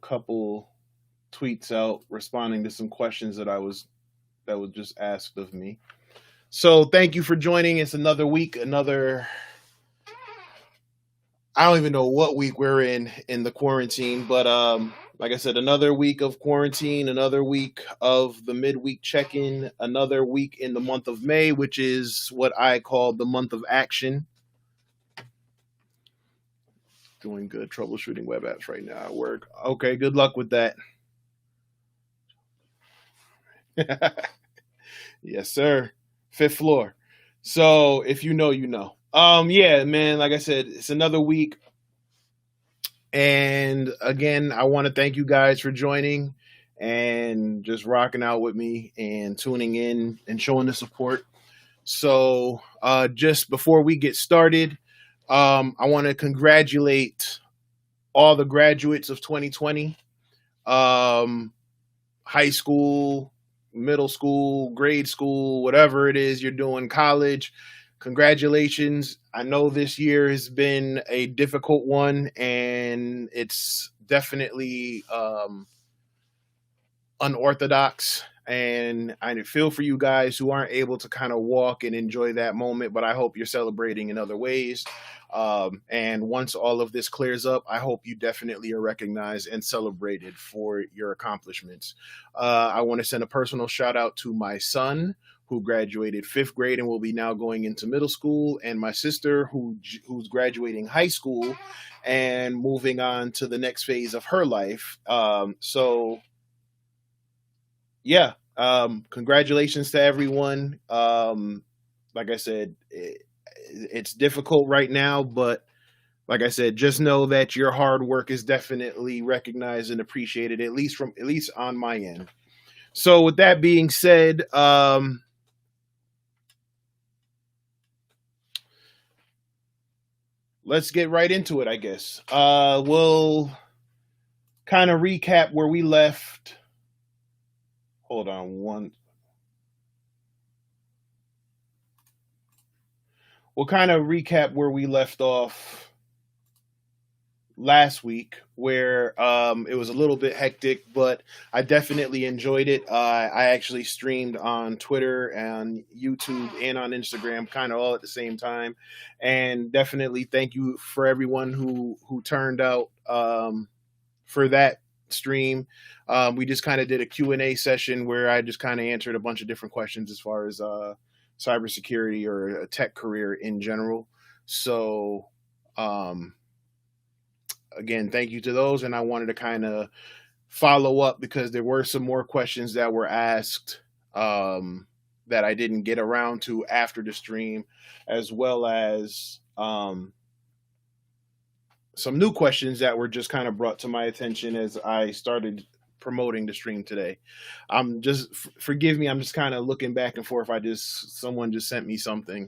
couple tweets out responding to some questions that was just asked of me. So thank you for joining. It's another week, another I don't even know what week we're in the quarantine, but like I said, another week of quarantine, another week of the midweek check-in, another week in the month of May, which is what I call the month of action. Doing good troubleshooting web apps right now at work. Okay, good luck with that. Yes, sir. Fifth floor. So if you know, you know. Yeah, man, like I said, it's another week. And again, I want to thank you guys for joining and just rocking out with me and tuning in and showing the support. So just before we get started, I want to congratulate all the graduates of 2020, high school, middle school, grade school, whatever it is you're doing, college. Congratulations. I know this year has been a difficult one, and it's definitely unorthodox. And I feel for you guys who aren't able to kind of walk and enjoy that moment, but I hope you're celebrating in other ways. And once all of this clears up, I hope you definitely are recognized and celebrated for your accomplishments. I want to send a personal shout out to my son, who graduated fifth grade and will be now going into middle school, and my sister, who's graduating high school and moving on to the next phase of her life. So yeah, congratulations to everyone. Like I said, it's difficult right now, but like I said, just know that your hard work is definitely recognized and appreciated, at least on my end. So with that being said, let's get right into it, I guess. We'll kind of recap where we left. Hold on one. We'll kind of recap where we left off last week, where it was a little bit hectic, but I definitely enjoyed it. I actually streamed on Twitter and YouTube and on Instagram, kind of all at the same time. And definitely thank you for everyone who turned out for that stream. We just kind of did a Q&A session where I just kind of answered a bunch of different questions as far as cybersecurity or a tech career in general. So again, thank you to those. And I wanted to kind of follow up because there were some more questions that were asked that I didn't get around to after the stream, as well as some new questions that were just kind of brought to my attention as I started promoting the stream today. I'm just forgive me. I'm just kind of looking back and forth. Someone just sent me something,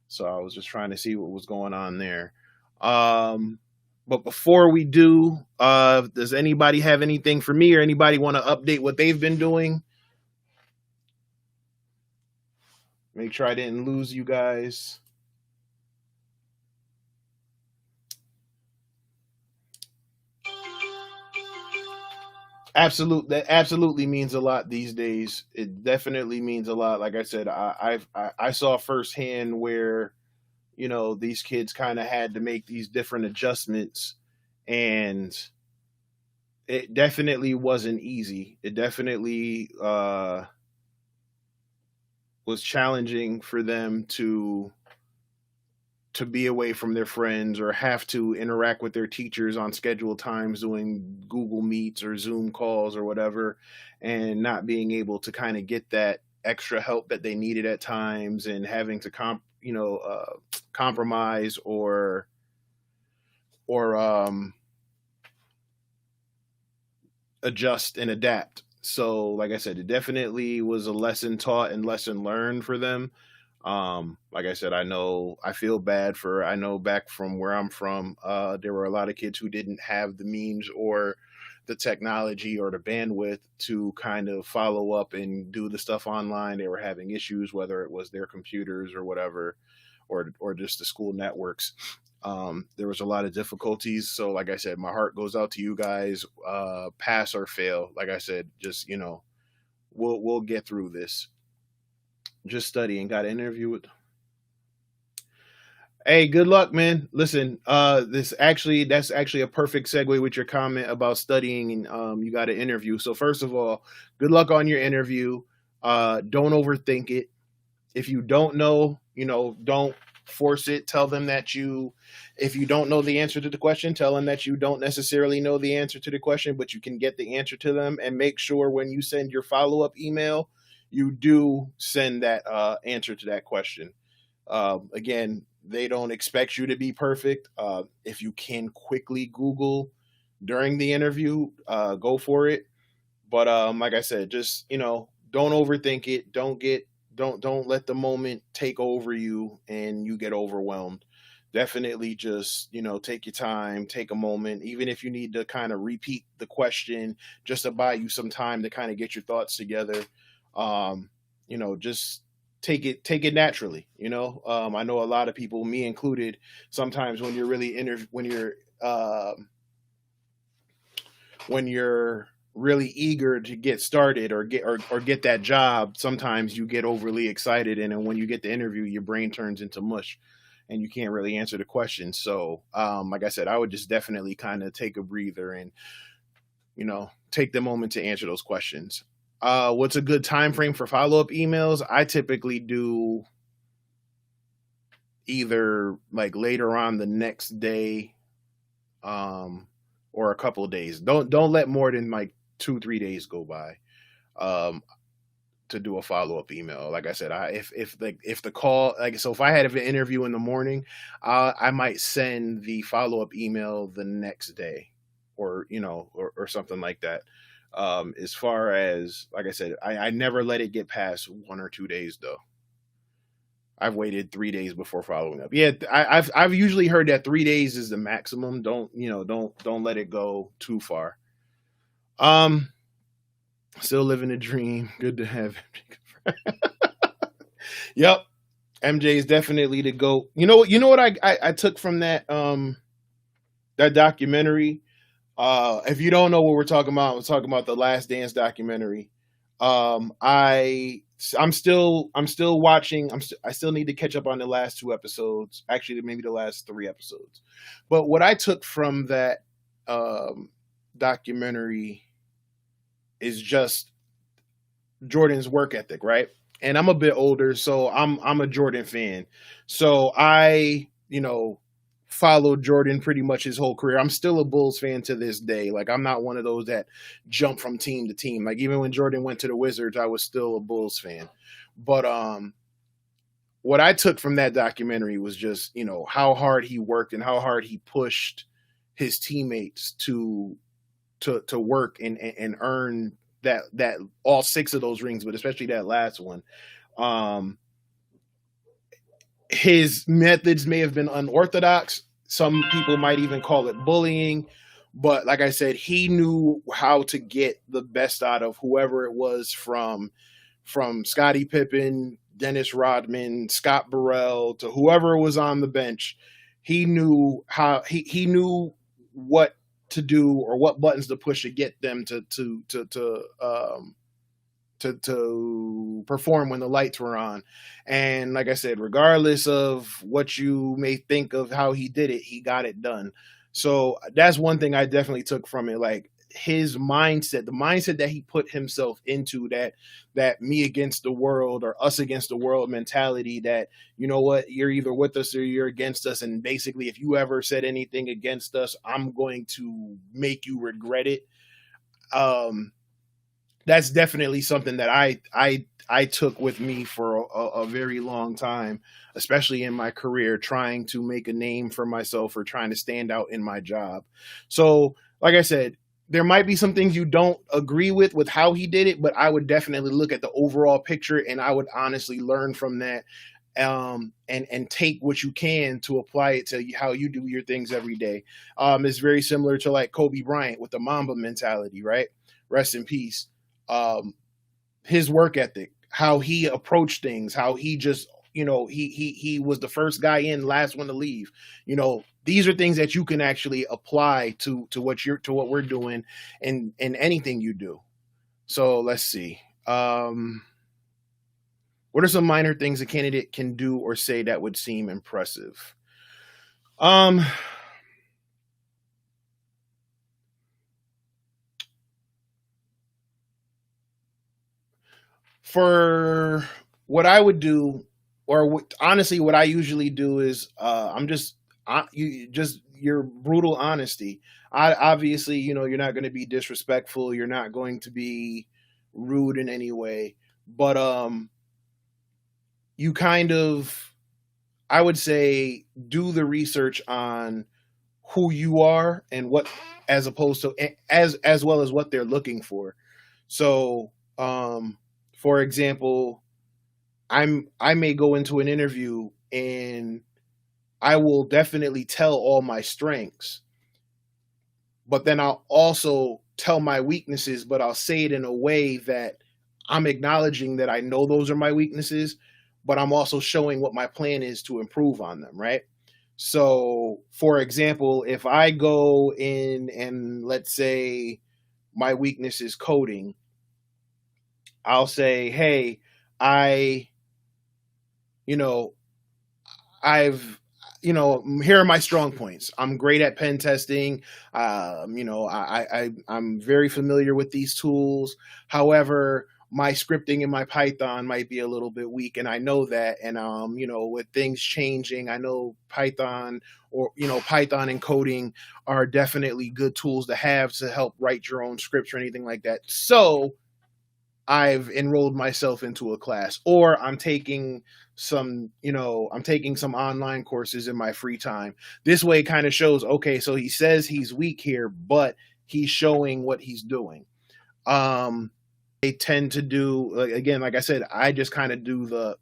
so I was just trying to see what was going on there. But before we do, does anybody have anything for me, or anybody want to update what they've been doing? Make sure I didn't lose you guys. That absolutely means a lot these days. It definitely means a lot. Like I said, I saw firsthand where these kids kind of had to make these different adjustments, and it definitely wasn't easy. It definitely was challenging for them to be away from their friends or have to interact with their teachers on scheduled times doing Google Meets or Zoom calls or whatever, and not being able to kind of get that extra help that they needed at times, and having to compromise or adjust and adapt. So like I said, it definitely was a lesson taught and lesson learned for them. Like I said, I feel bad I know back from where I'm from, there were a lot of kids who didn't have the means or the technology or the bandwidth to kind of follow up and do the stuff online. They were having issues, whether it was their computers or whatever. or just the school networks. There was a lot of difficulties. So like I said, my heart goes out to you guys. Pass or fail. Like I said, just we'll get through this. Just studying. Got an interview with. Hey, good luck, man. Listen, that's actually a perfect segue with your comment about studying and you got an interview. So first of all, good luck on your interview. Don't overthink it. If you don't know, don't force it. Tell them that if you don't know the answer to the question, tell them that you don't necessarily know the answer to the question, but you can get the answer to them. And make sure when you send your follow-up email, you do send that answer to that question. Again, they don't expect you to be perfect. If you can quickly Google during the interview, go for it. But like I said, just don't overthink it. Don't let the moment take over you and you get overwhelmed. Definitely just take your time, take a moment, even if you need to kind of repeat the question just to buy you some time to kind of get your thoughts together. Just take it naturally. I know a lot of people, me included, sometimes when you're really when you're really eager to get started or get that job, sometimes you get overly excited, and then when you get the interview, your brain turns into mush and you can't really answer the question. So like I said, I would just definitely kind of take a breather and take the moment to answer those questions. What's a good time frame for follow-up emails? I typically do either like later on the next day, or a couple of days. Don't let more than like 2-3 days go by, to do a follow-up email. Like I said, if the call, so if I had an interview in the morning, I might send the follow-up email the next day, or or something like that. As far as, like I said, I never let it get past 1 or 2 days though. I've waited 3 days before following up. Yeah, I've usually heard that 3 days is the maximum. Don't let it go too far. Still living a dream. Good to have him. Yep, MJ is definitely the GOAT. You know what I took from that that documentary. If you don't know what we're talking about, we're talking about the Last Dance documentary. I'm still watching. I still need to catch up on the last 2 episodes. Actually, maybe the last 3 episodes. But what I took from that documentary is just Jordan's work ethic, right? And I'm a bit older, so I'm a Jordan fan. So I, followed Jordan pretty much his whole career. I'm still a Bulls fan to this day. Like, I'm not one of those that jump from team to team. Like, even when Jordan went to the Wizards, I was still a Bulls fan. But what I took from that documentary was just, how hard he worked and how hard he pushed his teammates to work and earn that all 6 of those rings, but especially that last one. His methods may have been unorthodox. Some people might even call it bullying. But like I said, he knew how to get the best out of whoever it was, from Scottie Pippen, Dennis Rodman, Scott Burrell, to whoever was on the bench. He knew how he knew what to do or what buttons to push to get them to perform when the lights were on. And like I said, regardless of what you may think of how he did it, he got it done. So that's one thing I definitely took from it. Like, his mindset, the mindset that he put himself into, that me against the world or us against the world mentality, that, you're either with us or you're against us. And basically, if you ever said anything against us, I'm going to make you regret it. That's definitely something that I took with me for a very long time, especially in my career, trying to make a name for myself or trying to stand out in my job. So, like I said, there might be some things you don't agree with how he did it, but I would definitely look at the overall picture, and I would honestly learn from that, and take what you can to apply it to how you do your things every day. It's very similar to like Kobe Bryant with the Mamba mentality, right? Rest in peace. His work ethic, how he approached things, how he just he was the first guy in, last one to leave. These are things that you can actually apply to what we're doing in anything you do. So let's see. What are some minor things a candidate can do or say that would seem impressive? Um, for what I would do, or honestly, what I usually do is, I'm just, your brutal honesty. I obviously, you're not going to be disrespectful. You're not going to be rude in any way, but you kind of, I would say, do the research on who you are and what, as opposed to, as well as what they're looking for. So, for example, I may go into an interview and I will definitely tell all my strengths, but then I'll also tell my weaknesses, but I'll say it in a way that I'm acknowledging that I know those are my weaknesses, but I'm also showing what my plan is to improve on them, right? So, for example, if I go in and let's say my weakness is coding, I'll say, "Hey, I, you know, I've, here are my strong points. I'm great at pen testing. I'm very familiar with these tools. However, my scripting in my Python might be a little bit weak, and I know that. And with things changing, I know Python, or Python and coding are definitely good tools to have to help write your own scripts or anything like that. So I've enrolled myself into a class, or I'm taking some online courses in my free time. This way it kind of shows, okay, so he says he's weak here, but he's showing what he's doing. They tend to do, like, again, like I said, I just kind of do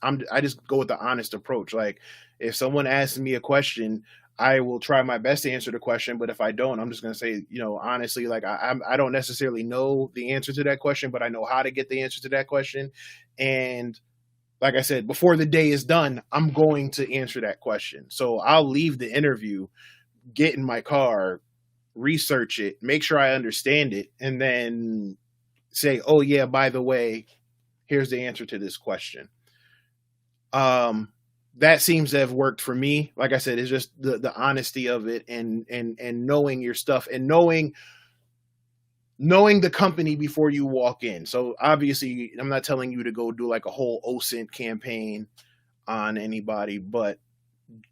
I just go with the honest approach. Like, if someone asks me a question, I will try my best to answer the question. But if I don't, I'm just going to say, honestly, like, I don't necessarily know the answer to that question, but I know how to get the answer to that question. And like I said, before the day is done, I'm going to answer that question. So I'll leave the interview, get in my car, research it, make sure I understand it, and then say, oh yeah, by the way, here's the answer to this question. That seems to have worked for me. Like I said, it's just the honesty of it, and knowing your stuff, and knowing the company before you walk in. So obviously, I'm not telling you to go do like a whole OSINT campaign on anybody, but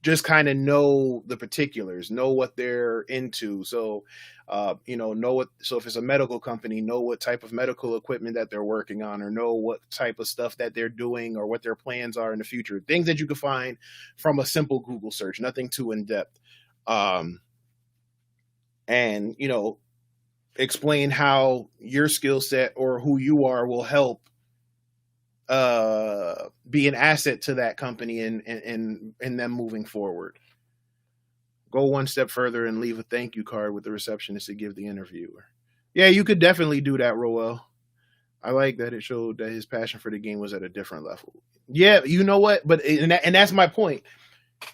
just kind of know the particulars, know what they're into. So, know what. So if it's a medical company, know what type of medical equipment that they're working on, or know what type of stuff that they're doing, or what their plans are in the future. Things that you can find from a simple Google search, nothing too in depth. And explain how your skill set or who you are will help be an asset to that company and them moving forward. Go one step further and leave a thank you card with the receptionist to give the interviewer. Yeah, you could definitely do that, Roel. I like that it showed that his passion for the game was at a different level. Yeah, you know what? But and that's my point.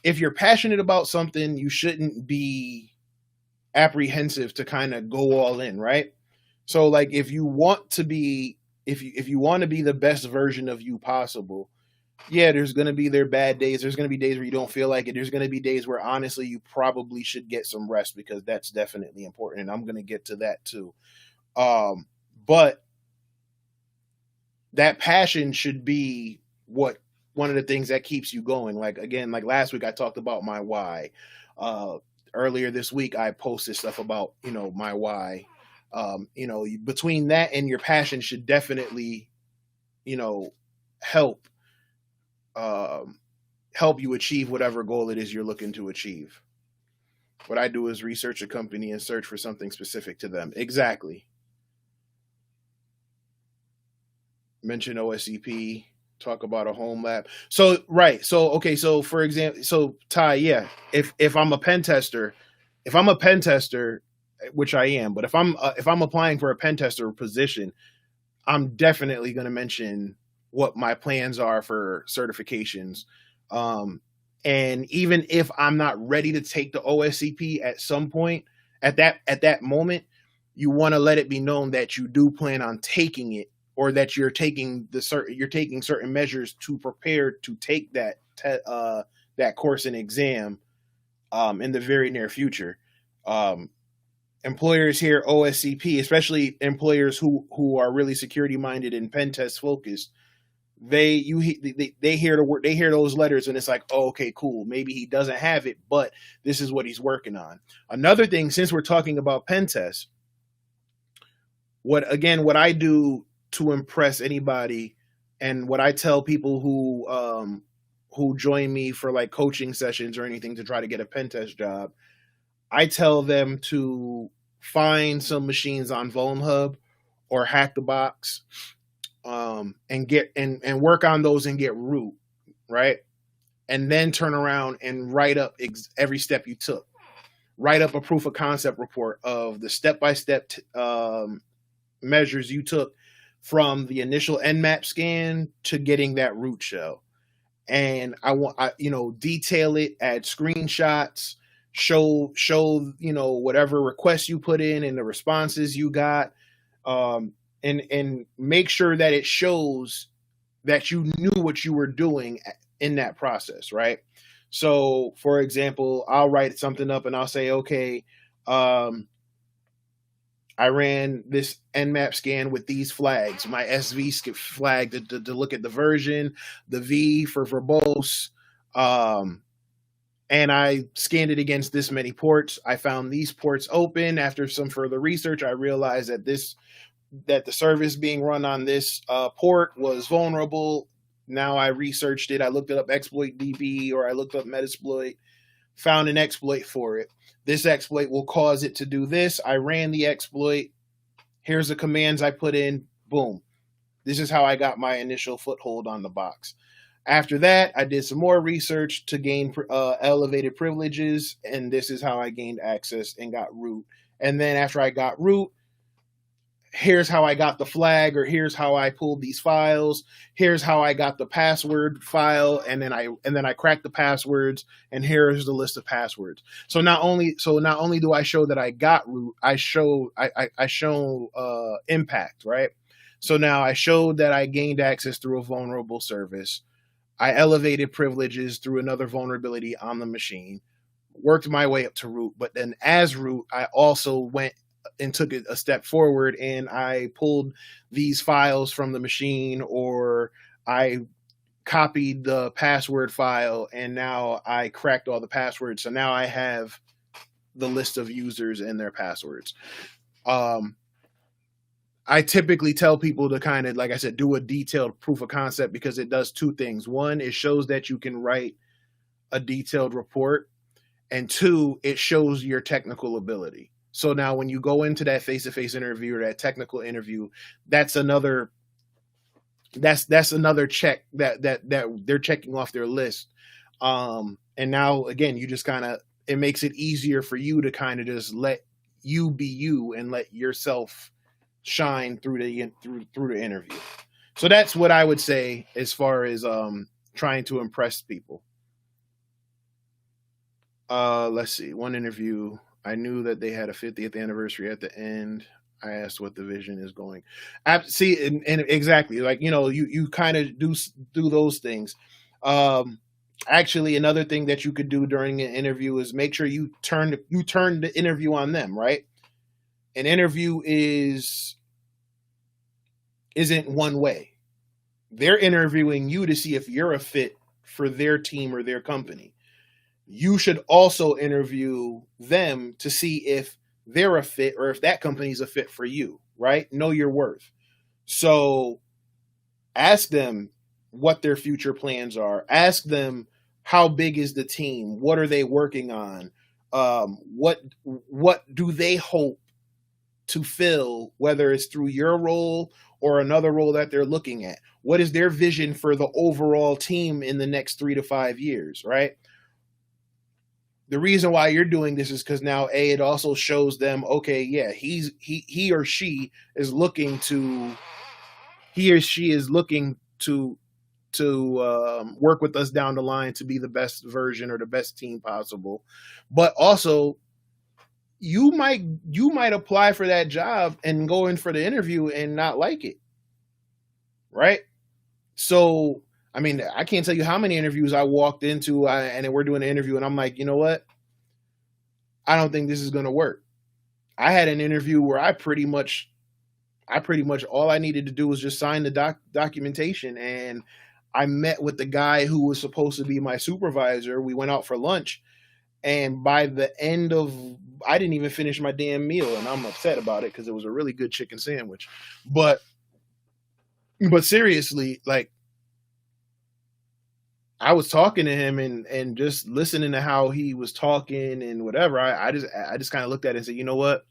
If you're passionate about something, you shouldn't be apprehensive to kind of go all in, right? So like, if you want to be the best version of you possible, yeah, there's going to be their bad days. There's going to be days where you don't feel like it. There's going to be days where honestly you probably should get some rest, because that's definitely important, and I'm going to get to that too. But that passion should be one of the things that keeps you going. Like, again, like last week I talked about my why. Earlier this week I posted stuff about my why. Between that and your passion should definitely help help you achieve whatever goal it is you're looking to achieve. What I do is research a company and search for something specific to them. Exactly. Mention OSCP, talk about a home lab. So, right. So, okay. So for example, Ty, yeah, if I'm a pen tester, which I am, but if I'm applying for a pen tester position, I'm definitely going to mention what my plans are for certifications. Um, and even if I'm not ready to take the OSCP at some point, at that moment, you want to let it be known that you do plan on taking it, or that you're taking certain measures to prepare to take that course and exam in the very near future. Um, Employers hear OSCP, especially employers who are really security minded and pen test focused. They hear the word, they hear those letters, and it's like, oh, okay, cool. Maybe he doesn't have it, but this is what he's working on. Another thing, since we're talking about pen tests, what I do to impress anybody, and what I tell people who join me for like coaching sessions or anything to try to get a pen test job, I tell them to find some machines on VulnHub or Hack the Box, and get and work on those and get root, right, and then turn around and write up every step you took. Write up a proof of concept report of the step by step measures you took from the initial Nmap scan to getting that root shell. And detail it, add screenshots, show whatever requests you put in and the responses you got, and make sure that it shows that you knew what you were doing in that process, right? So, for example, I'll write something up and I'll say, okay, I ran this Nmap scan with these flags. My SV flag to look at the version, the V for verbose, and I scanned it against this many ports. I found these ports open. After some further research, I realized that the service being run on this port was vulnerable. Now I researched it. I looked it up exploit DB, or I looked up Metasploit, found an exploit for it. This exploit will cause it to do this. I ran the exploit. Here's the commands I put in. Boom. This is how I got my initial foothold on the box. After that, I did some more research to gain elevated privileges, and this is how I gained access and got root. And then after I got root, here's how I got the flag, or here's how I pulled these files. Here's how I got the password file, and then I cracked the passwords, and here's the list of passwords. So not only do I show that I got root, I show impact, right? So now I showed that I gained access through a vulnerable service. I elevated privileges through another vulnerability on the machine, worked my way up to root, but then as root, I also went and took it a step forward, and I pulled these files from the machine, or I copied the password file, and now I cracked all the passwords. So now I have the list of users and their passwords. I typically tell people to kind of, like I said, do a detailed proof of concept, because it does two things. One, it shows that you can write a detailed report, and two, it shows your technical ability. So now when you go into that face-to-face interview or that technical interview, that's another check that they're checking off their list. And now again, you just it makes it easier for you to kind of just let you be you and let yourself shine through the interview. So that's what I would say as far as trying to impress people. Let's see. One interview, I knew that they had a 50th anniversary at the end. I asked what the vision is going. See, and exactly, like, you kind of do those things. Actually, another thing that you could do during an interview is make sure you turn the interview on them, right? An interview isn't one way. They're interviewing you to see if you're a fit for their team or their company. You should also interview them to see if they're a fit, or if that company's a fit for you, right? Know your worth. So ask them what their future plans are. Ask them, how big is the team? What are they working on? What do they hope to fill, whether it's through your role or another role that they're looking at? What is their vision for the overall team in the next 3 to 5 years, right? The reason why you're doing this is because now, it also shows them, okay, yeah, he or she is looking to work with us down the line to be the best version or the best team possible. But also, you might you might apply for that job and go in for the interview and not like it, right? So, I mean, I can't tell you how many interviews I walked into, and we're doing an interview, and I'm like, you know what? I don't think this is going to work. I had an interview where I pretty much all I needed to do was just sign the documentation, and I met with the guy who was supposed to be my supervisor. We went out for lunch, and by the end of, I didn't even finish my damn meal, and I'm upset about it because it was a really good chicken sandwich. But seriously, like, I was talking to him and just listening to how he was talking and whatever. I just kind of looked at it and said, you know what?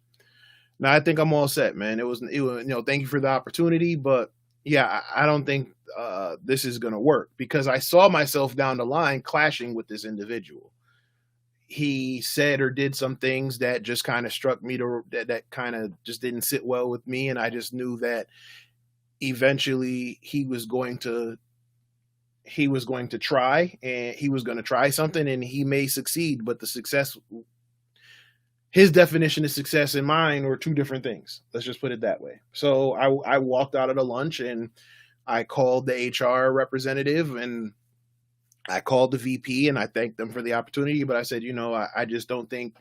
No, I think I'm all set, man. Thank you for the opportunity, but yeah, I don't think this is gonna work because I saw myself down the line clashing with this individual. He said or did some things that just kind of struck me that kind of just didn't sit well with me, and I just knew that eventually he was going to try, and he was going to try something, and he may succeed, but the success, his definition of success and mine were two different things. Let's just put it that way. So I walked out of the lunch and I called the HR representative and I called the VP and I thanked them for the opportunity, but I said, I just don't think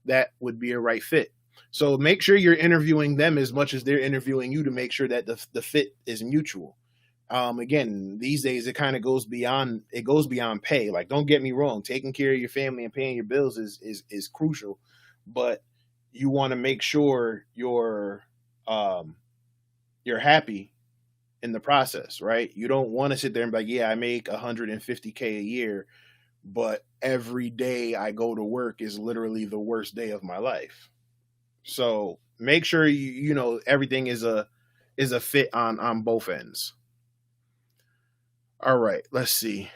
that would be a right fit. So make sure you're interviewing them as much as they're interviewing you to make sure that the fit is mutual. Again, these days it kind of goes beyond pay. Like, don't get me wrong, taking care of your family and paying your bills is crucial, but you want to make sure you're happy in the process, right? You don't want to sit there and be like, yeah, I make $150K a year, but every day I go to work is literally the worst day of my life. So make sure everything is a fit on both ends. All right, let's see.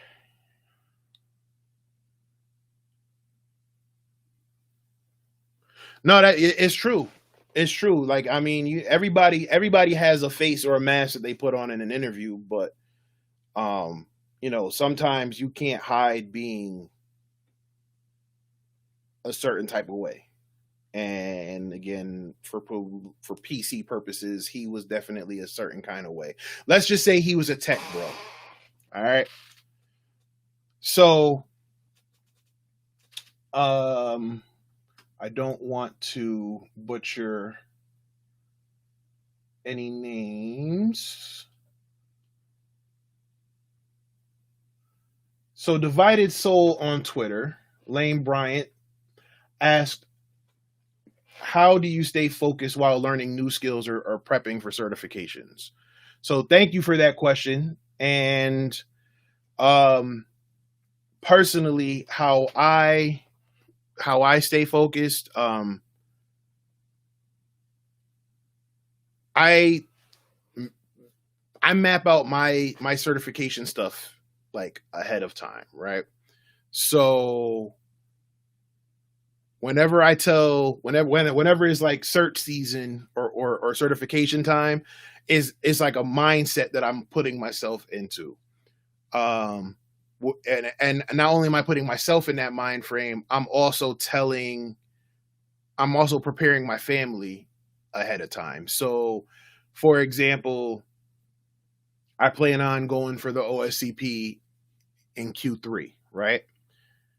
No, it's true. It's true. Like, I mean, everybody has a face or a mask that they put on in an interview, but sometimes you can't hide being a certain type of way. And again, for PC purposes, he was definitely a certain kind of way. Let's just say he was a tech bro. All right. So, I don't want to butcher any names. So, Divided Soul on Twitter, Lane Bryant, asked, how do you stay focused while learning new skills or prepping for certifications? So thank you for that question. And personally, how I stay focused, I map out my certification stuff like ahead of time, right? So whenever it's like search season or certification time, is like a mindset that I'm putting myself into. And not only am I putting myself in that mind frame, I'm also preparing my family ahead of time. So, for example, I plan on going for the OSCP in Q3, right?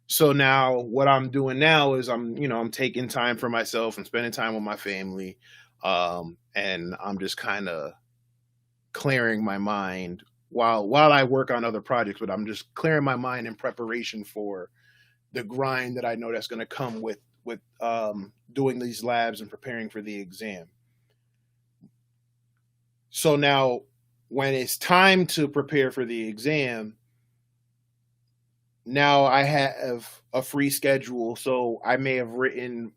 So now what I'm doing now is I'm taking time for myself and spending time with my family. And I'm just kind of clearing my mind while I work on other projects, but I'm just clearing my mind in preparation for the grind that I know that's going to come with doing these labs and preparing for the exam. So now when it's time to prepare for the exam, now I have a free schedule. So I may have written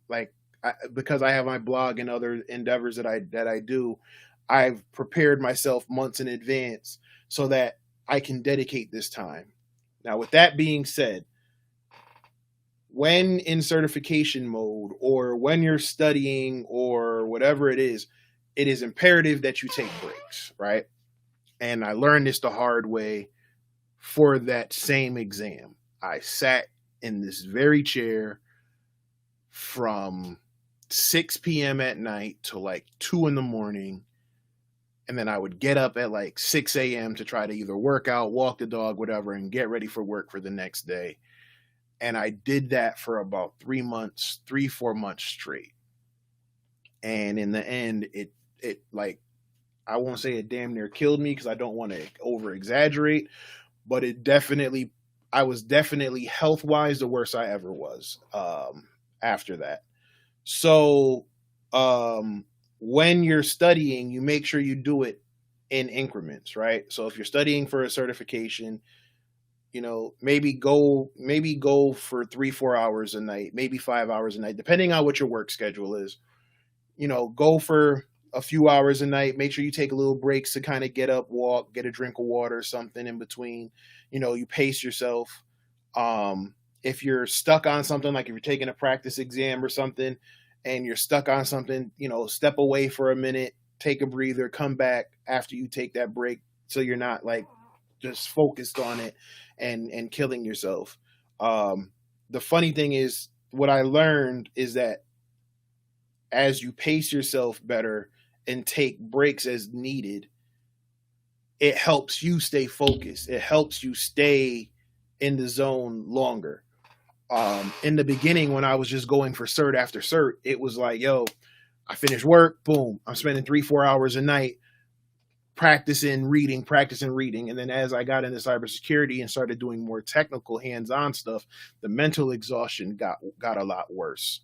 because I have my blog and other endeavors that I do, I've prepared myself months in advance so that I can dedicate this time. Now, with that being said, when in certification mode or when you're studying or whatever it is imperative that you take breaks, right? And I learned this the hard way for that same exam. I sat in this very chair from 6 p.m. at night to like 2 in the morning. And then I would get up at like 6 a.m. to try to either work out, walk the dog, whatever, and get ready for work for the next day. And I did that for about 3 months, 4 months straight. And in the end, it like, I won't say it damn near killed me because I don't want to over exaggerate, but I was definitely health wise the worst I ever was after that. So when you're studying, you make sure you do it in increments, right? So if you're studying for a certification, maybe go for 3-4 hours a night, maybe 5 hours a night, depending on what your work schedule is. Go for a few hours a night. Make sure you take a little breaks to kind of get up, walk, get a drink of water, something in between. You pace yourself. If you're stuck on something, like if you're taking a practice exam or something and you're stuck on something, step away for a minute, take a breather, come back after you take that break so you're not like just focused on it and killing yourself. The funny thing is, what I learned is that as you pace yourself better and take breaks as needed, it helps you stay focused. It helps you stay in the zone longer. In the beginning, when I was just going for cert after cert, it was like, yo, I finished work, boom, I'm spending 3-4 hours a night practicing reading. And then as I got into cybersecurity and started doing more technical hands-on stuff, the mental exhaustion got a lot worse.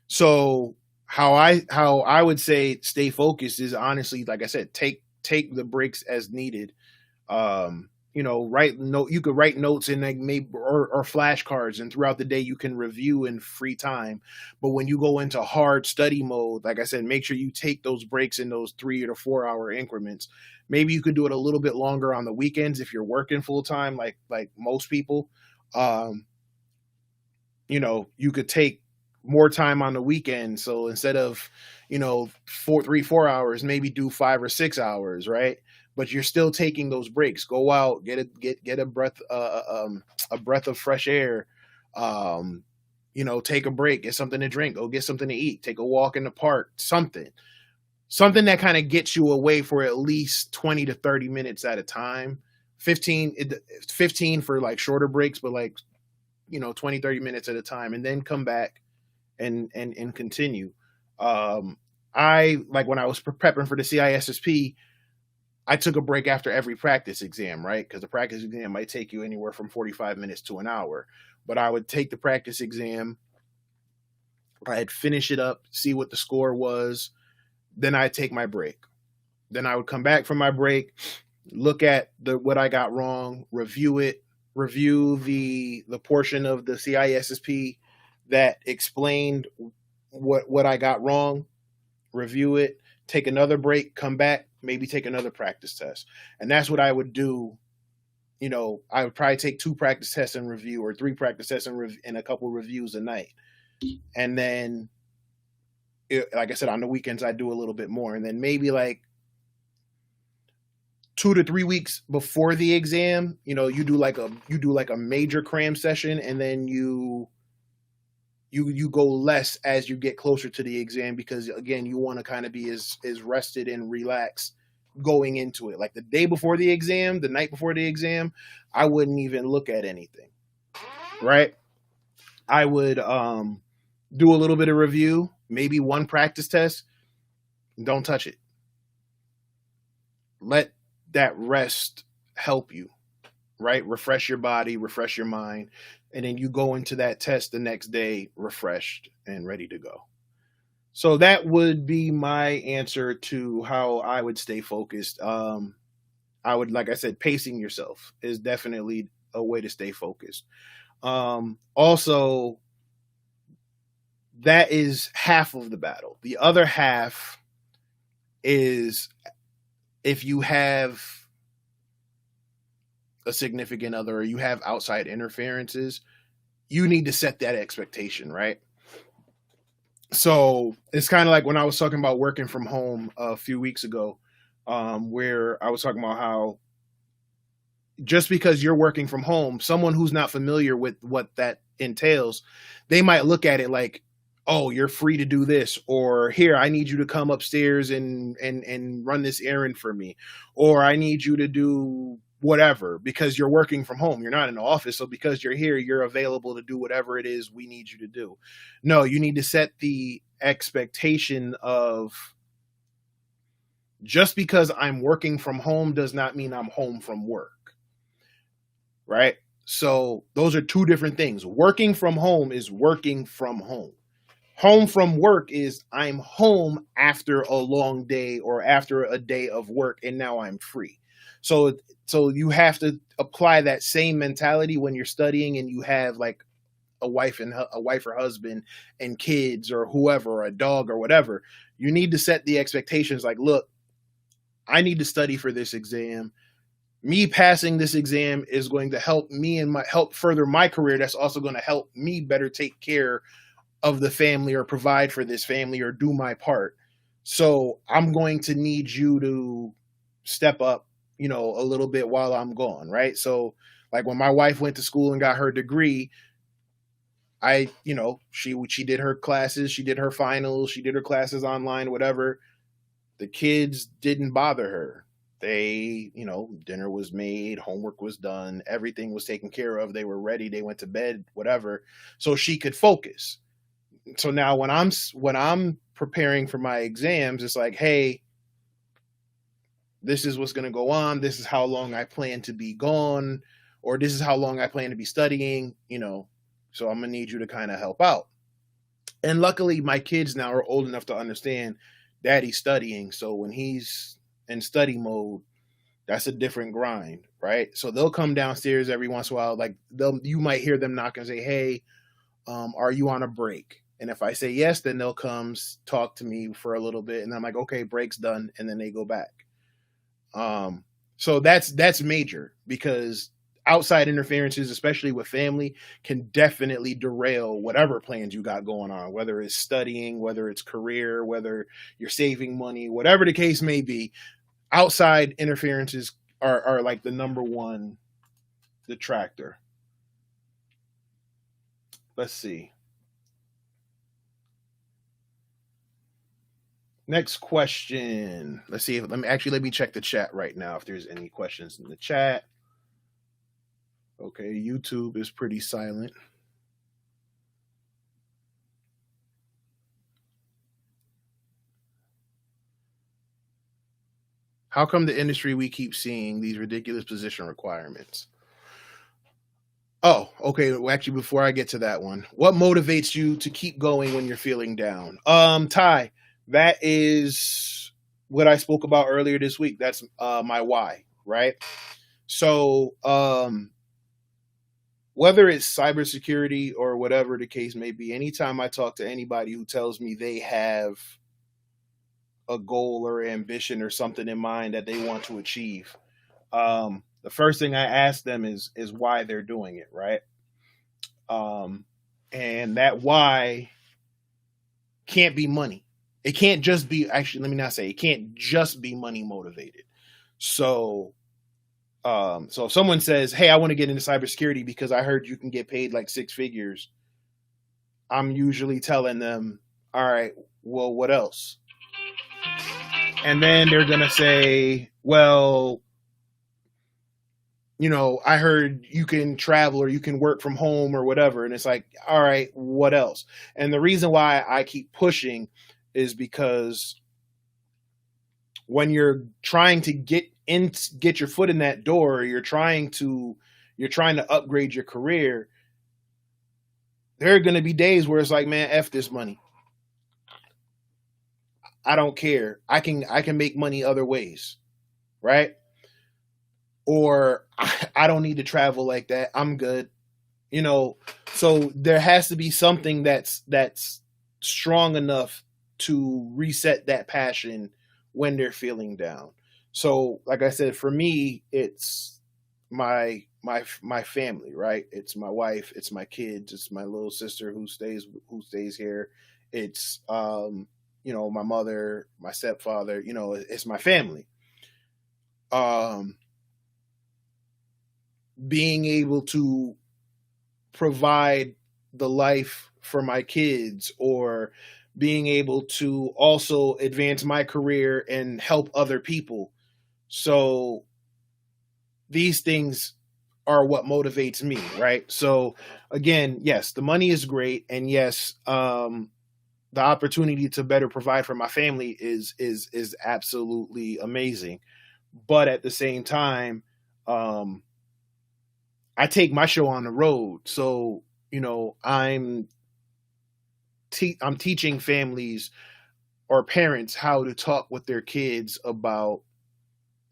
So how I would say stay focused is, honestly, like I said, take the breaks as needed. You could write notes in like maybe or flashcards, and throughout the day you can review in free time. But when you go into hard study mode, like I said, make sure you take those breaks in those 3 to 4 hour increments. Maybe you could do it a little bit longer on the weekends if you're working full time, like most people. You could take more time on the weekend. So instead of 4 hours, maybe do 5 or 6 hours, right? But you're still taking those breaks. Go out, get a breath of fresh air. Take a break, get something to drink, go get something to eat, take a walk in the park, something that kind of gets you away for at least 20 to 30 minutes at a time. 15 for like shorter breaks, but like 20, 30 minutes at a time, and then come back and continue. I, like, when I was prepping for the CISSP, I took a break after every practice exam, right? Because the practice exam might take you anywhere from 45 minutes to an hour. But I would take the practice exam, I'd finish it up, see what the score was, then I'd take my break. Then I would come back from my break, look at what I got wrong, review the portion of the CISSP that explained what I got wrong, review it, take another break, come back, maybe take another practice test. And that's what I would do. I would probably take 2 practice tests and review, or 3 practice tests and a couple reviews a night. And then, like I said, on the weekends, I do a little bit more. And then maybe like 2 to 3 weeks before the exam, you do like a major cram session, and then you go less as you get closer to the exam, because again, you want to kind of be as rested and relaxed going into it. Like the day before the exam, the night before the exam, I wouldn't even look at anything, right? I would do a little bit of review, maybe 1 practice test, don't touch it. Let that rest help you, right? Refresh your body, refresh your mind, and then you go into that test the next day refreshed and ready to go. So that would be my answer to how I would stay focused. I would, like I said, pacing yourself is definitely a way to stay focused. Also, that is half of the battle. The other half is, if you have a significant other or you have outside interferences, you need to set that expectation, right? So it's kind of like when I was talking about working from home a few weeks ago. where I was talking about how just because you're working from home, someone who's not familiar with what that entails, they might look at it like, "Oh, you're free to do this," or "Here, I need you to come upstairs and run this errand for me," or "I need you to do whatever because you're working from home. You're not in the office, so because you're here, you're available to do whatever it is we need you to do." No, you need to set the expectation of just because I'm working from home does not mean I'm home from work, right? So those are two different things. Working from home is working from home. Home from work is I'm home after a long day or after a day of work and now I'm free. So so you have to apply that same mentality when you're studying and you have like a wife or husband and kids or whoever, or a dog or whatever. You need to set the expectations like, look, I need to study for this exam. Me passing this exam is going to help me and my help further my career. That's also going to help me better take care of the family or provide for this family or do my part. So I'm going to need you to step up, a little bit while I'm gone, right? So like when my wife went to school and got her degree, she did her classes, she did her finals, she did her classes online, whatever. The kids didn't bother her. They, dinner was made, homework was done, everything was taken care of. They were ready. They went to bed, whatever, so she could focus. So now when I'm preparing for my exams, it's like, hey, this is what's going to go on. This is how long I plan to be gone, or this is how long I plan to be studying. So I'm gonna need you to kind of help out. And luckily, my kids now are old enough to understand daddy's studying. So when he's in study mode, that's a different grind, right? So they'll come downstairs every once in a while. Like you might hear them knock and say, "Hey, are you on a break?" And if I say yes, then they'll come talk to me for a little bit, and I'm like, "Okay, break's done," and then they go back. Um, so that's major because outside interferences, especially with family, can definitely derail whatever plans you got going on, whether it's studying, whether it's career, whether you're saving money, whatever the case may be. Outside interferences are like the number one detractor. Let's see. Next question. Let's see if let me check the chat right now if there's any questions in the chat. Okay, YouTube is pretty silent. How come the industry we keep seeing these ridiculous position requirements? Oh, okay. Well, actually, before I get to that one, what motivates you to keep going when you're feeling down? Ty, that is what I spoke about earlier this week. That's my why, right? So, whether it's cybersecurity or whatever the case may be, anytime I talk to anybody who tells me they have a goal or ambition or something in mind that they want to achieve, the first thing I ask them is why they're doing it, right? Um, and that why can't be money. It can't just be actually. Let me not say it can't just be money motivated. So, so if someone says, "Hey, I want to get into cybersecurity because I heard you can get paid like six figures," I'm usually telling them, "All right, well, what else?" And then they're gonna say, "Well, I heard you can travel or you can work from home or whatever." And it's like, all right, what else? And the reason why I keep pushing is because when you're trying to get your foot in that door, you're trying to upgrade your career, there are going to be days where it's like, man, F this money. I don't care. I can make money other ways, right? Or I don't need to travel like that. I'm good. So there has to be something that's strong enough to reset that passion when they're feeling down. So like I said, for me, it's my family, right? It's my wife, it's my kids, it's my little sister who stays here. It's my mother, my stepfather, it's my family. um, being able to provide the life for my kids, or being able to also advance my career and help other people. So these things are what motivates me, right? So again, yes, the money is great, and yes, the opportunity to better provide for my family is absolutely amazing. But at the same time, um, I take my show on the road, so I'm teaching families or parents how to talk with their kids about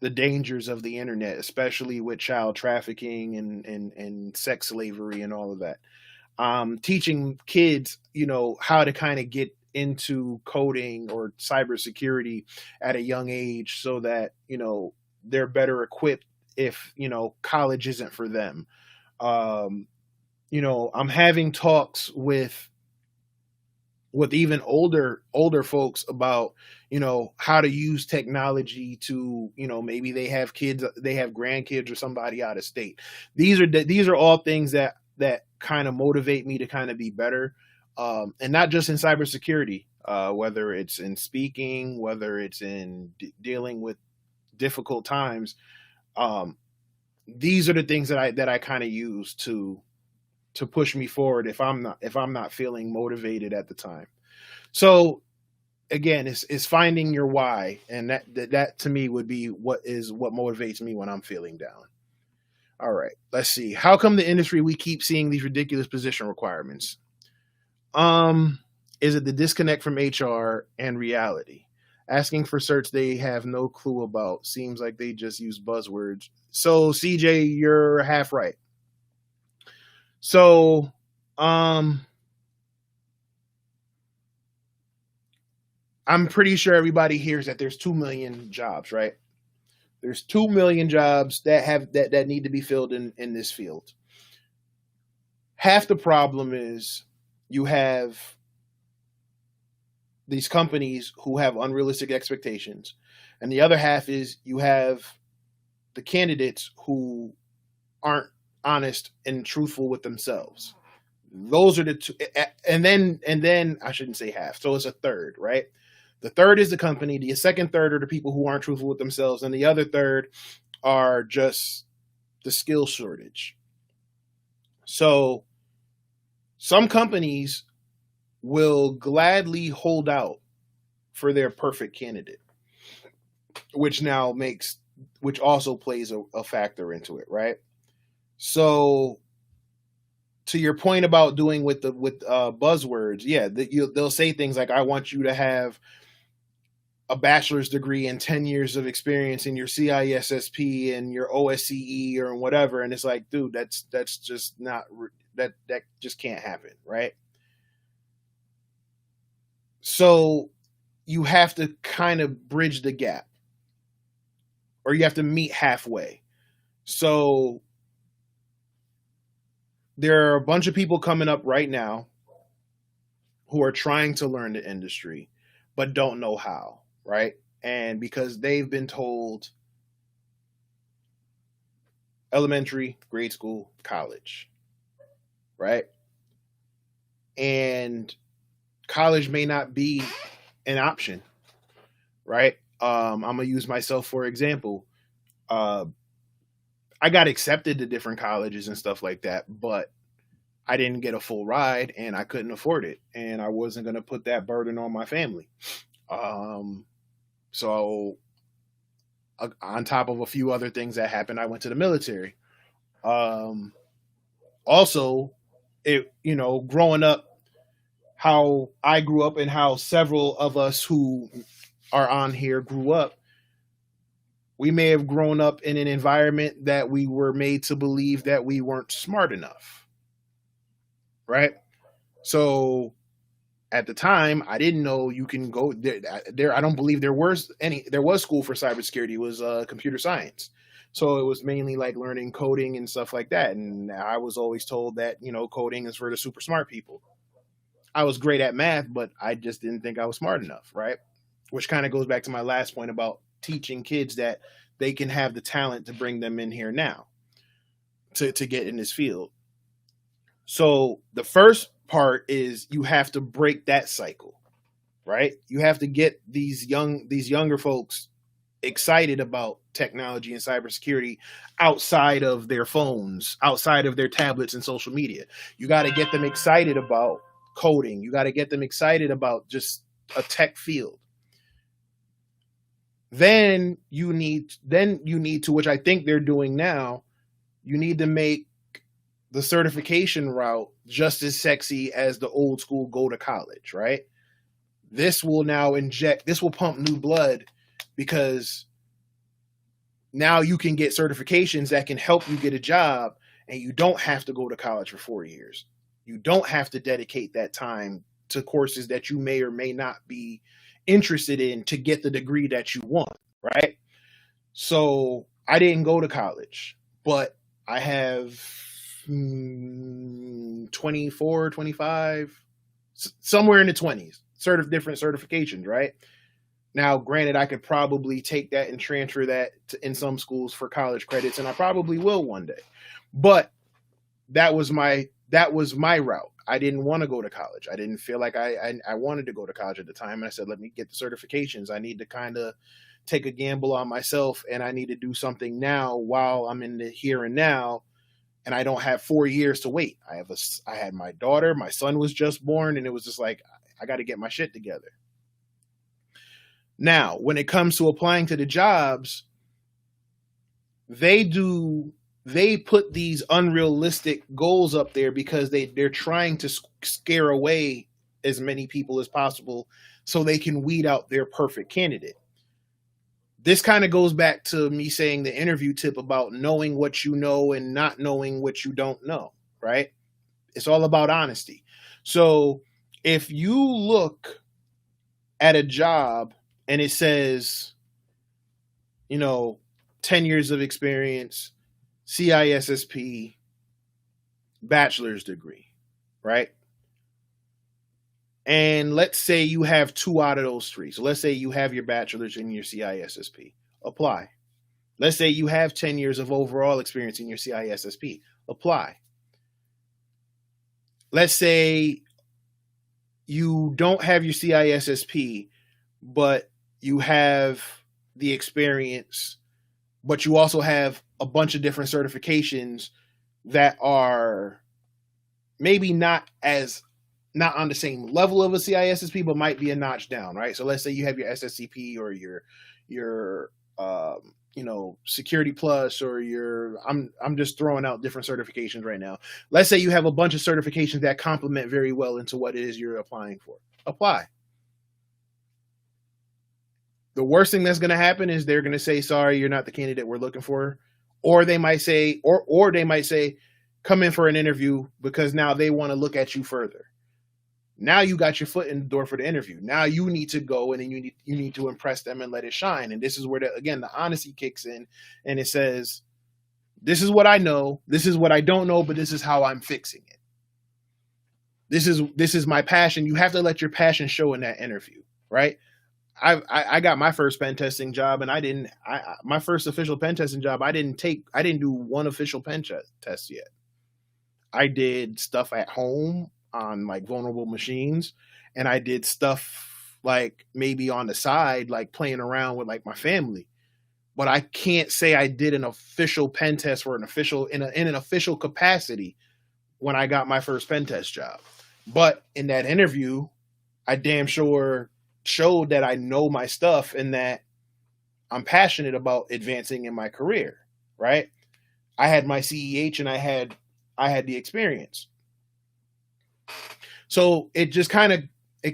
the dangers of the internet, especially with child trafficking and sex slavery and all of that. Teaching kids, how to kind of get into coding or cybersecurity at a young age, so that they're better equipped if college isn't for them. Um, I'm having talks with even older folks about how to use technology to maybe they have kids, they have grandkids or somebody out of state. These are all things that kind of motivate me to kind of be better, and not just in cybersecurity, whether it's in speaking, whether it's in dealing with difficult times. um, these are the things that I kind of use to push me forward if I'm not feeling motivated at the time. So again, it's finding your why, and that to me would be what motivates me when I'm feeling down. All right, let's see. How come the industry we keep seeing these ridiculous position requirements? Um, is it the disconnect from HR and reality? Asking for certs they have no clue about. Seems like they just use buzzwords. So CJ, you're half right. So, um, I'm pretty sure everybody hears that there's 2 million jobs, right? There's 2 million jobs that need to be filled in this field. Half the problem is you have these companies who have unrealistic expectations, and the other half is you have the candidates who aren't honest and truthful with themselves. Those are the two, and then I shouldn't say half. So it's a third, right? The third is the company. The second third are the people who aren't truthful with themselves, and the other third are just the skill shortage. So some companies will gladly hold out for their perfect candidate, which now makes which also plays a factor into it, right? So to your point about doing with buzzwords, yeah, they'll say things like, "I want you to have a bachelor's degree and 10 years of experience in your CISSP and your OSCE or whatever," and it's like, dude, that's just not that just can't happen, right? So you have to kind of bridge the gap, or you have to meet halfway. So there are a bunch of people coming up right now who are trying to learn the industry but don't know how, right? And because they've been told elementary, grade school, college, right? And college may not be an option, right? I'm gonna use myself for example. Uh, I got accepted to different colleges and stuff like that, but I didn't get a full ride and I couldn't afford it, and I wasn't gonna put that burden on my family. Um, so on top of a few other things that happened, I went to the military. Um, Also, growing up, how I grew up and how several of us who are on here grew up, we may have grown up in an environment that we were made to believe that we weren't smart enough, right? So at the time, I didn't know you can go there. I don't believe there was school for cybersecurity. It was computer science. So it was mainly like learning coding and stuff like that. And I was always told that coding is for the super smart people. I was great at math, but I just didn't think I was smart enough, right? Which kind of goes back to my last point about teaching kids that they can have the talent to bring them in here now to get in this field. So the first part is you have to break that cycle, right? You have to get these younger folks excited about technology and cybersecurity outside of their phones, outside of their tablets and social media. You got to get them excited about coding. You got to get them excited about just a tech field. Then you need to, which I think they're doing now, you need to make the certification route just as sexy as the old school go to college, right? This will pump new blood, because now you can get certifications that can help you get a job, and you don't have to go to college for 4 years. You don't have to dedicate that time to courses that you may or may not be interested in to get the degree that you want, right? So I didn't go to college, but I have 24, 25, somewhere in the 20s, different certifications, right? Now, granted, I could probably take that and transfer that in some schools for college credits, and I probably will one day. But that was my route. I didn't want to go to college. I didn't feel like I wanted to go to college at the time. And I said, let me get the certifications. I need to kind of take a gamble on myself, and I need to do something now while I'm in the here and now. And I don't have 4 years to wait. I had my daughter, my son was just born, and it was just like, I got to get my shit together. Now, when it comes to applying to the jobs, they put these unrealistic goals up there because they're trying to scare away as many people as possible so they can weed out their perfect candidate. This kind of goes back to me saying the interview tip about knowing what you know and not knowing what you don't know, right? It's all about honesty. So if you look at a job and it says, 10 years of experience, CISSP, bachelor's degree, right? And let's say you have 2 out of those 3. So let's say you have your bachelor's and your CISSP. Apply. Let's say you have 10 years of overall experience in your CISSP. Apply. Let's say you don't have your CISSP, but you have the experience, but you also have a bunch of different certifications that are maybe not on the same level of a CISSP, but might be a notch down, right? So let's say you have your SSCP or your Security Plus, or I'm just throwing out different certifications right now. Let's say you have a bunch of certifications that complement very well into what it is you're applying for. Apply. The worst thing that's going to happen is they're going to say, sorry, you're not the candidate we're looking for. Or they might say, or they might say, come in for an interview, because now they want to look at you further. Now you got your foot in the door for the interview. Now you need to go, and then you need to impress them and let it shine. And this is where the honesty kicks in, and it says, this is what I know, this is what I don't know, but this is how I'm fixing it. This is my passion. You have to let your passion show in that interview, right? I got my first pen testing job, and my first official pen testing job, I didn't do one official pen test yet. I did stuff at home on like vulnerable machines, and I did stuff like maybe on the side, like playing around with like my family. But I can't say I did an official pen test for in an official capacity when I got my first pen test job. But in that interview, I damn sure showed that I know my stuff and that I'm passionate about advancing in my career, right? I had my CEH and I had the experience. So it just kind of, you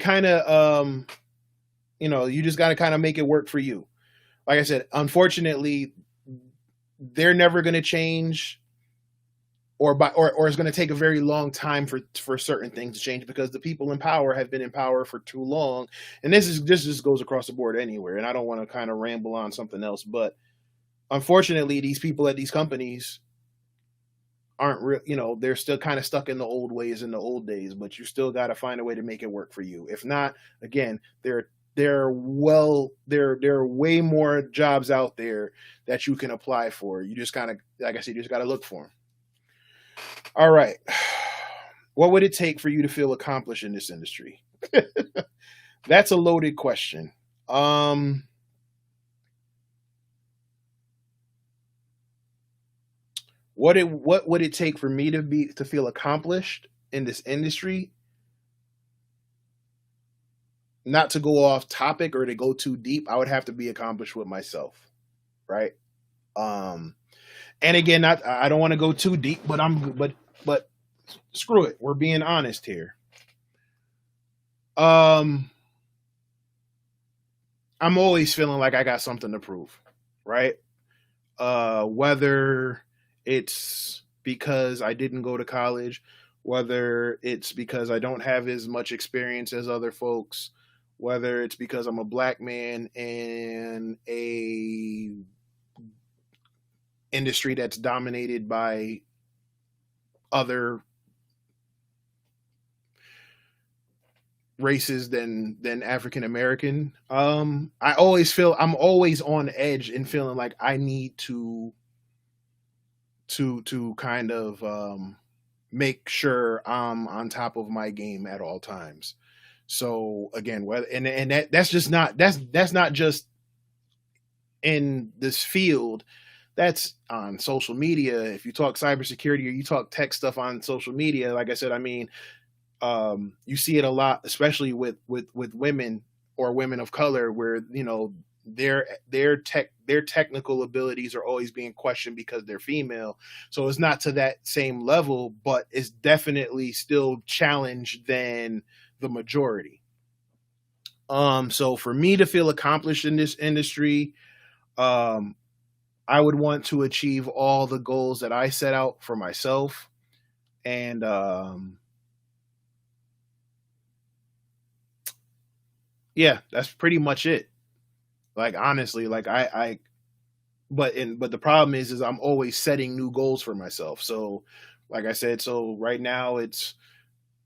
just got to kind of make it work for you. Like I said, unfortunately, they're never going to change, or it's going to take a very long time for certain things to change, because the people in power have been in power for too long. And this just goes across the board anywhere. And I don't want to kind of ramble on something else, but unfortunately, these people at these companies aren't real, they're still kind of stuck in the old ways in the old days, but you still got to find a way to make it work for you. If not, again, there are there are way more jobs out there that you can apply for. You just kind of, like I said, you just got to look for them. All right. What would it take for you to feel accomplished in this industry? That's a loaded question. Um, what would it take for me to feel accomplished in this industry? Not to go off topic or to go too deep, I would have to be accomplished with myself, right? Um, and again, not I don't want to go too deep, but screw it. We're being honest here. Um, I'm always feeling like I got something to prove, right? Whether it's because I didn't go to college, whether it's because I don't have as much experience as other folks, whether it's because I'm a black man in a industry that's dominated by other races than African American. I always feel I'm always on edge and feeling like I need to kind of make sure I'm on top of my game at all times. So again, whether and that's just not that's not just in this field. That's on social media. If you talk cybersecurity or you talk tech stuff on social media, like I said, I mean, you see it a lot, especially with women or women of color, where their technical abilities are always being questioned because they're female. So it's not to that same level, but it's definitely still challenged than the majority. So for me to feel accomplished in this industry, um, I would want to achieve all the goals that I set out for myself, and yeah, that's pretty much it. Like honestly, like but the problem is I'm always setting new goals for myself. So like I said, so right now it's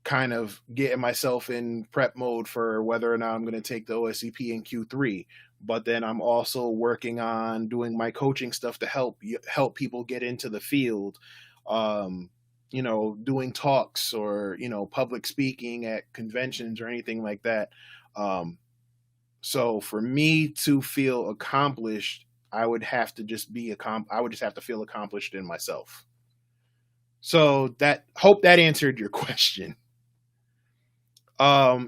kind of getting myself in prep mode for whether or not I'm going to take the OSCP in Q3. But then I'm also working on doing my coaching stuff to help people get into the field. Um, doing talks or public speaking at conventions or anything like that. Um, so for me to feel accomplished, I would have to just I would just have to feel accomplished in myself. So that hope that answered your question.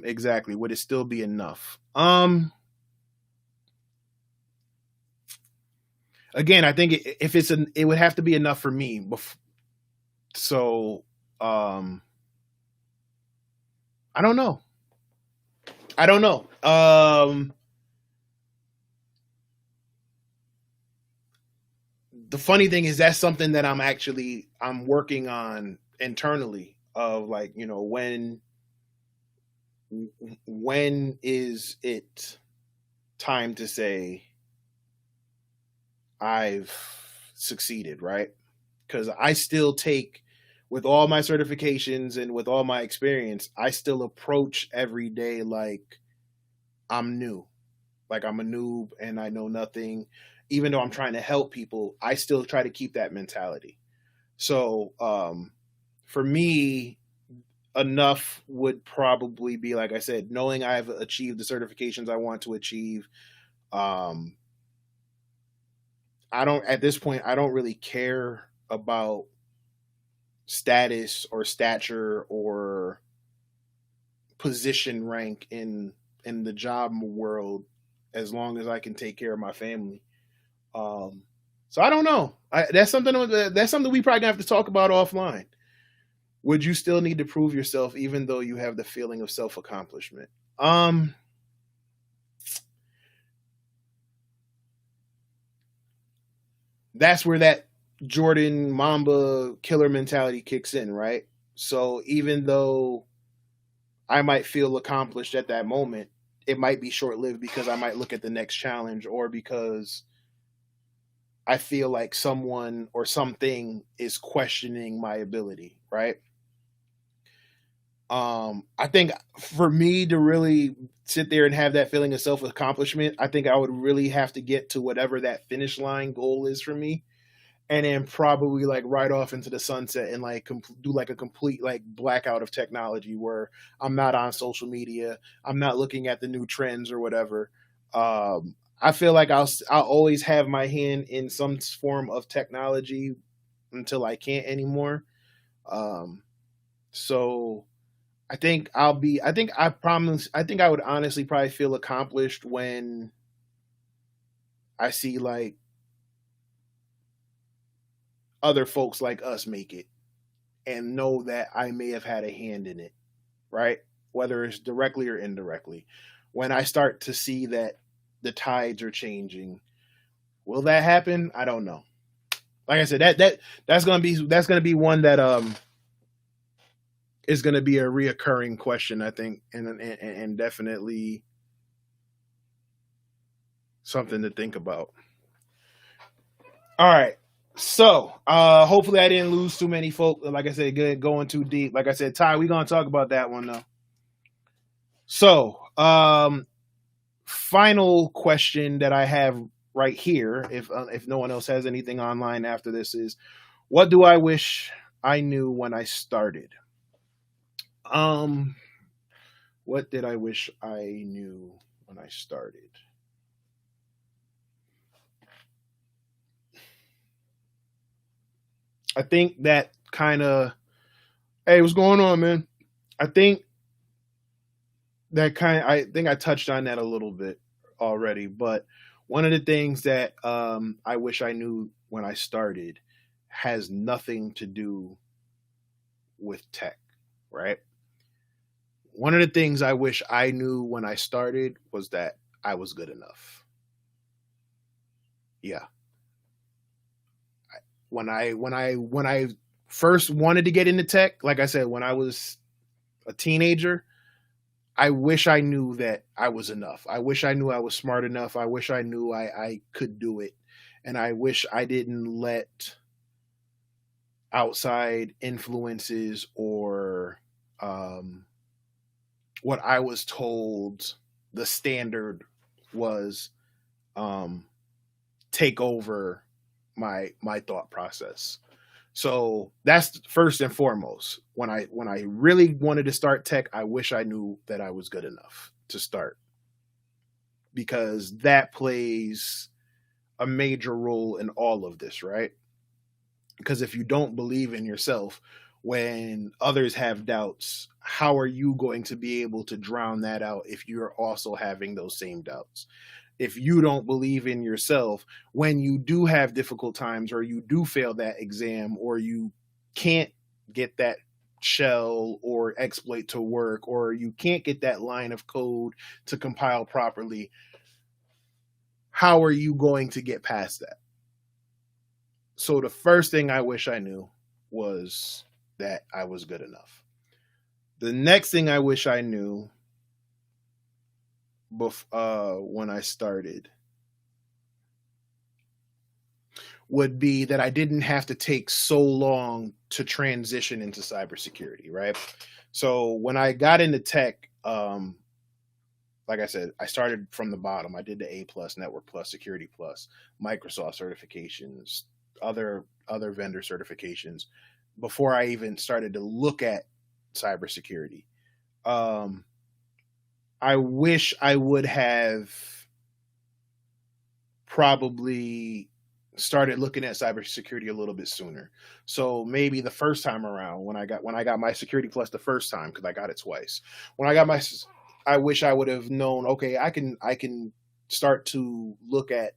Exactly. Would it still be enough? Again, I think if it would have to be enough for me. So, um, I don't know. I don't know. The funny thing is that's something that I'm working on internally. Of like, when is it time to say I've succeeded, right? Because I still take, with all my certifications and with all my experience, I still approach every day like I'm new, like I'm a noob and I know nothing. Even though I'm trying to help people, I still try to keep that mentality. So for me, enough would probably be, like I said, knowing I've achieved the certifications I want to achieve. Um, I don't at this point. I don't really care about status or stature or position rank in the job world, as long as I can take care of my family. Um, so I don't know. That's something we probably gonna have to talk about offline. Would you still need to prove yourself even though you have the feeling of self accomplishment? Um, that's where that Jordan Mamba killer mentality kicks in, right? So even though I might feel accomplished at that moment, it might be short lived because I might look at the next challenge or because I feel like someone or something is questioning my ability, right? I think for me to really sit there and have that feeling of self accomplishment, I think I would really have to get to whatever that finish line goal is for me, and then probably like right off into the sunset and like do like a complete like blackout of technology where I'm not on social media, I'm not looking at the new trends or whatever. I feel like I'll always have my hand in some form of technology until I can't anymore. Um, so I think I would honestly probably feel accomplished when I see like other folks like us make it and know that I may have had a hand in it, right? Whether it's directly or indirectly. When I start to see that the tides are changing, will that happen? I don't know. Like I said, that's gonna be one that is gonna be a reoccurring question, I think, and definitely something to think about. All right. So, hopefully I didn't lose too many folk. Like I said, good going too deep. Like I said, Ty, we're gonna talk about that one though. So, final question that I have right here, if no one else has anything online after this, is what do I wish I knew when I started? Um, what did I wish I knew when I started? I think that kind of, hey, what's going on, man? I think I think I touched on that a little bit already, but one of the things that I wish I knew when I started has nothing to do with tech, right? One of the things I wish I knew when I started was that I was good enough. Yeah. When I first wanted to get into tech, like I said, when I was a teenager, I wish I knew that I was enough. I wish I knew I was smart enough. I wish I knew I could do it. And I wish I didn't let outside influences or um, what I was told the standard was um, take over my thought process. So that's first and foremost. When I really wanted to start tech, I wish I knew that I was good enough to start, because that plays a major role in all of this, right? Because if you don't believe in yourself when others have doubts, how are you going to be able to drown that out if you're also having those same doubts? If you don't believe in yourself when you do have difficult times or you do fail that exam or you can't get that shell or exploit to work or you can't get that line of code to compile properly, how are you going to get past that? So the first thing I wish I knew was that I was good enough. The next thing I wish I knew when I started would be that I didn't have to take so long to transition into cybersecurity, right? So when I got into tech, like I said, I started from the bottom. I did the A plus, Network plus, Security plus, Microsoft certifications, other vendor certifications before I even started to look at cybersecurity. Um, I wish I would have probably started looking at cybersecurity a little bit sooner. So maybe the first time around when I got my security plus the first time, because I got it twice. When I got my I wish I would have known, okay, I can start to look at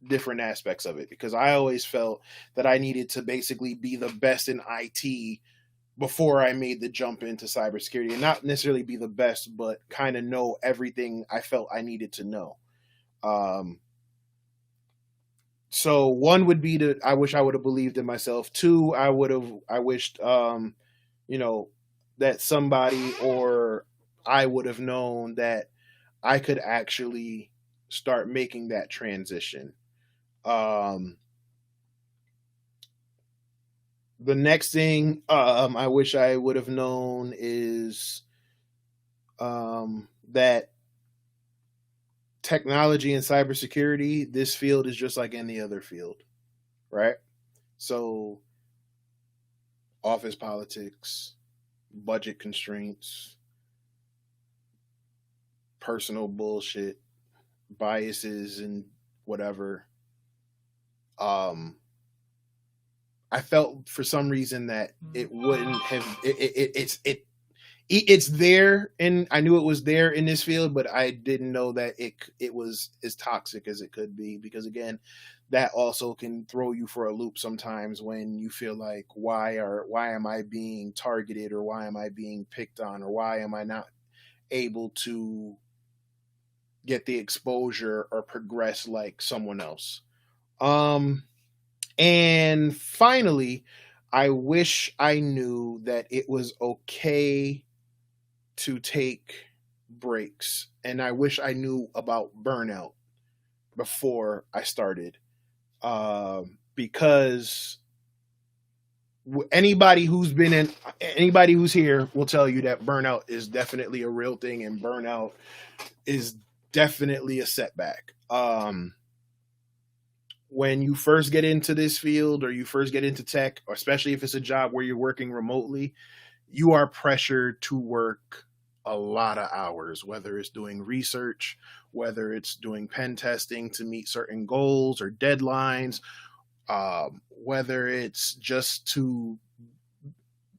different aspects of it, because I always felt that I needed to basically be the best in IT before I made the jump into cybersecurity, and not necessarily be the best, but kind of know everything I felt I needed to know. Um, so one would be that I wish I would have believed in myself. Two, I wished you know, that somebody or I would have known that I could actually start making that transition. Um The next thing I wish I would have known is that technology and cybersecurity, this field is just like any other field, right? So, office politics, budget constraints, personal bullshit, biases, and whatever. Um, I felt for some reason that it wouldn't have. It's there, and I knew it was there in this field, but I didn't know that it was as toxic as it could be. Because again, that also can throw you for a loop sometimes when you feel like why am I being targeted, or why am I being picked on, or why am I not able to get the exposure or progress like someone else. Um, and finally, I wish I knew that it was okay to take breaks. And I wish I knew about burnout before I started. Because anybody who's here will tell you that burnout is definitely a real thing, and burnout is definitely a setback. When you first get into this field, or you first get into tech, or especially if it's a job where you're working remotely, you are pressured to work a lot of hours, whether it's doing research, whether it's doing pen testing to meet certain goals or deadlines, whether it's just to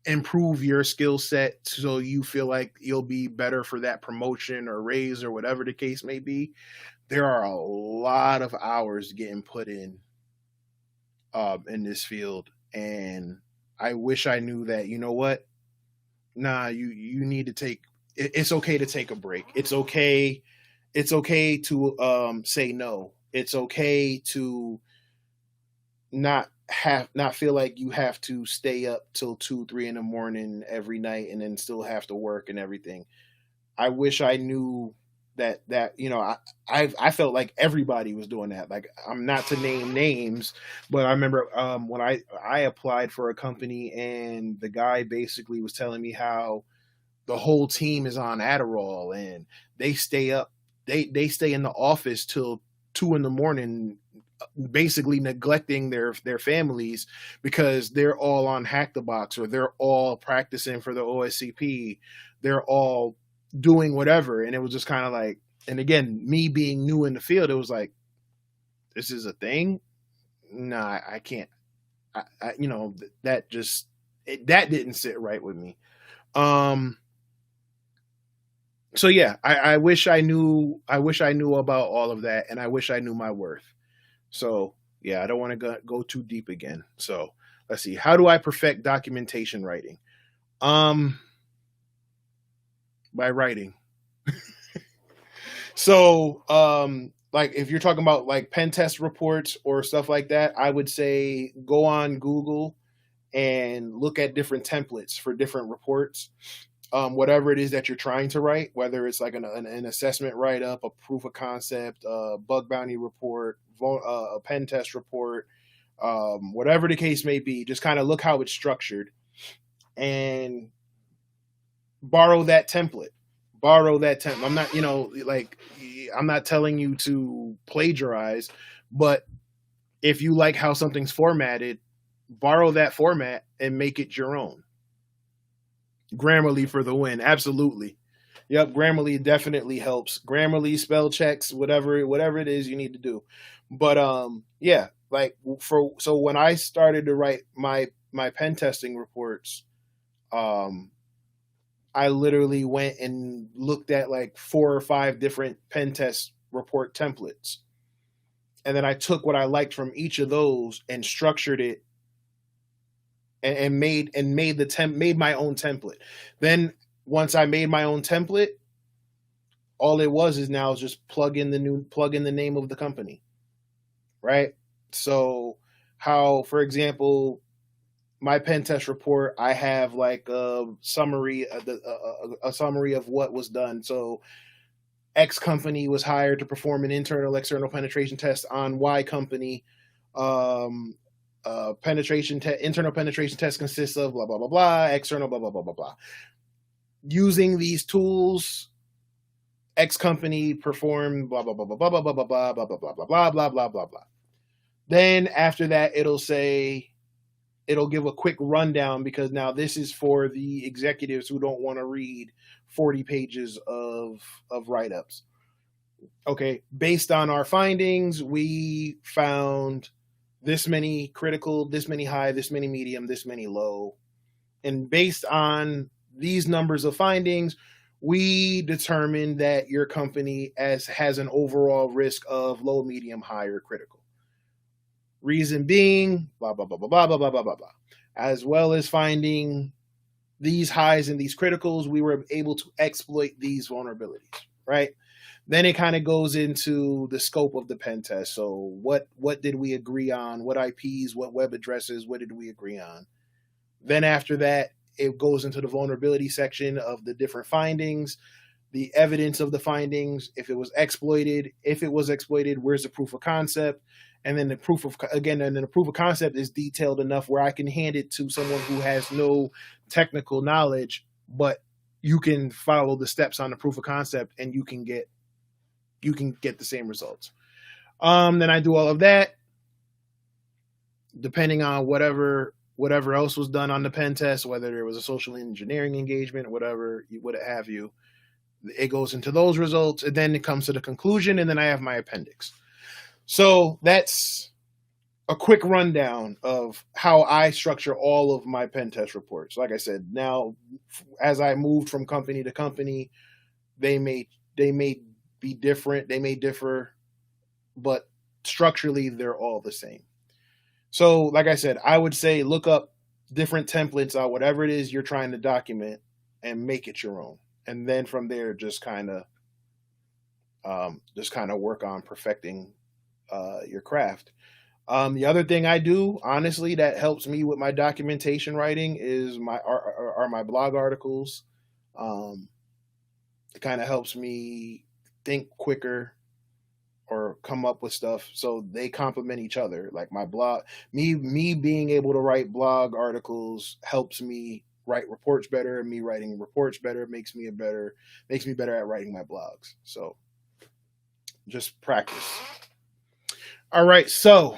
improve your skill set so you feel like you'll be better for that promotion or raise or whatever the case may be. There are a lot of hours getting put in this field, and I wish I knew that. You know what? Nah, you need to take. It's okay to take a break. It's okay. It's okay to say no. It's okay to not feel like you have to stay up till 2 3 in the morning every night and then still have to work and everything. I wish I knew that I felt like everybody was doing that. Like, I'm not to name names, but I remember when I applied for a company, and the guy basically was telling me how the whole team is on Adderall, and they stay up they stay in the office till 2 in the morning, basically neglecting their families, because they're all on Hack the Box, or they're all practicing for the OSCP, they're all doing whatever. And it was just kind of like, and again, me being new in the field, it was like, this is a thing. Nah, I can't. That just that didn't sit right with me. Um, so yeah, I wish I knew. I wish I knew about all of that, and I wish I knew my worth. So yeah, I don't want to go too deep again. So let's see. How do I perfect documentation writing? Um, by writing. So like, if you're talking about like pen test reports or stuff like that, I would say go on Google and look at different templates for different reports. Whatever it is that you're trying to write, whether it's like an assessment write up, a proof of concept, a bug bounty report, a pen test report, whatever the case may be, just kind of look how it's structured and borrow that template. Borrow that template. I'm not, like, I'm not telling you to plagiarize, but if you like how something's formatted, borrow that format and make it your own. Grammarly for the win. Absolutely. Yep, Grammarly definitely helps. Grammarly, spell checks, whatever it is you need to do. But yeah, like, so when I started to write my pen testing reports, um I literally went and looked at like 4 or 5 different pen test report templates. And then I took what I liked from each of those and structured it, and made my own template. Then once I made my own template, all it was is now just plug in the name of the company, right? So, how, for example, my pen test report, I have like a summary, a summary of what was done. So, X company was hired to perform an internal external penetration test on Y company. Um, internal penetration test consists of blah blah blah blah, external blah blah blah blah blah. Using these tools, X company performed blah blah blah blah blah blah blah blah blah blah blah blah blah blah blah blah blah. Then after that, it'll give a quick rundown, because now this is for the executives who don't want to read 40 pages of write-ups. Okay, based on our findings, we found this many critical, this many high, this many medium, this many low. And based on these numbers of findings, we determined that your company has an overall risk of low, medium, high, or critical. Reason being, blah, blah, blah, blah, blah, blah, blah, blah, blah, blah. As well as finding these highs and these criticals, we were able to exploit these vulnerabilities, right? Then it kind of goes into the scope of the pen test. So what did we agree on? What IPs, what web addresses, what did we agree on? Then after that, it goes into the vulnerability section of the different findings, the evidence of the findings, if it was exploited, where's the proof of concept? And then the proof of concept is detailed enough where I can hand it to someone who has no technical knowledge, but you can follow the steps on the proof of concept and you can get the same results. Then I do all of that, depending on whatever else was done on the pen test, whether there was a social engineering engagement, whatever, what have you. It goes into those results, and then it comes to the conclusion, and then I have my appendix. So that's a quick rundown of how I structure all of my pen test reports. Like I said, now as I moved from company to company, they may be different, they may differ, but structurally they're all the same. So like I said, I would say look up different templates on whatever it is you're trying to document and make it your own. And then from there, just kind of work on perfecting your craft. The other thing I do, honestly, that helps me with my documentation writing is my blog articles. It kind of helps me think quicker or come up with stuff, so they complement each other. Like my blog, me being able to write blog articles helps me write reports better, and me writing reports better makes me better at writing my blogs. So just practice. All right, so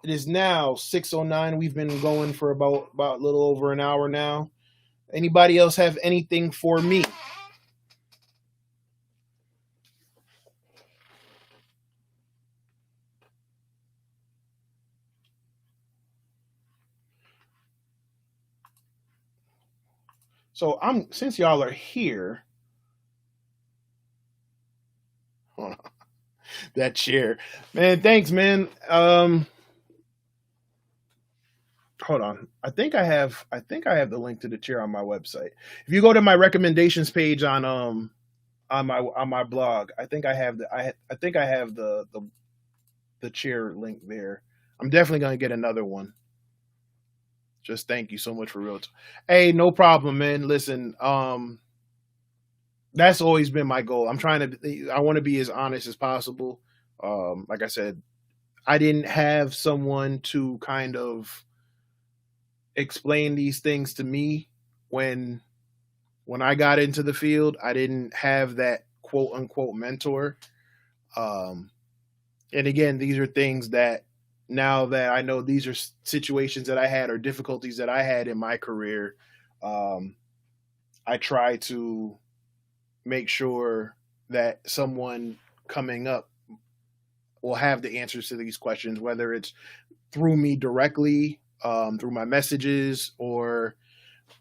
it is now 6:09. We've been going for about a little over an hour now. Anybody else have anything for me? So since y'all are here, hold on, that chair, man. Thanks, man. Hold on. I think I have the link to the chair on my website. If you go to my recommendations page on my blog, I think I have the chair link there. I'm definitely gonna get another one. Just thank you so much for real. Hey, no problem, man. Listen, that's always been my goal. I want to be as honest as possible. Like I said, I didn't have someone to kind of explain these things to me when I got into the field. I didn't have that quote unquote mentor. And again, these are things that now that I know these are situations that I had or difficulties that I had in my career, I try to make sure that someone coming up will have the answers to these questions, whether it's through me directly, through my messages, or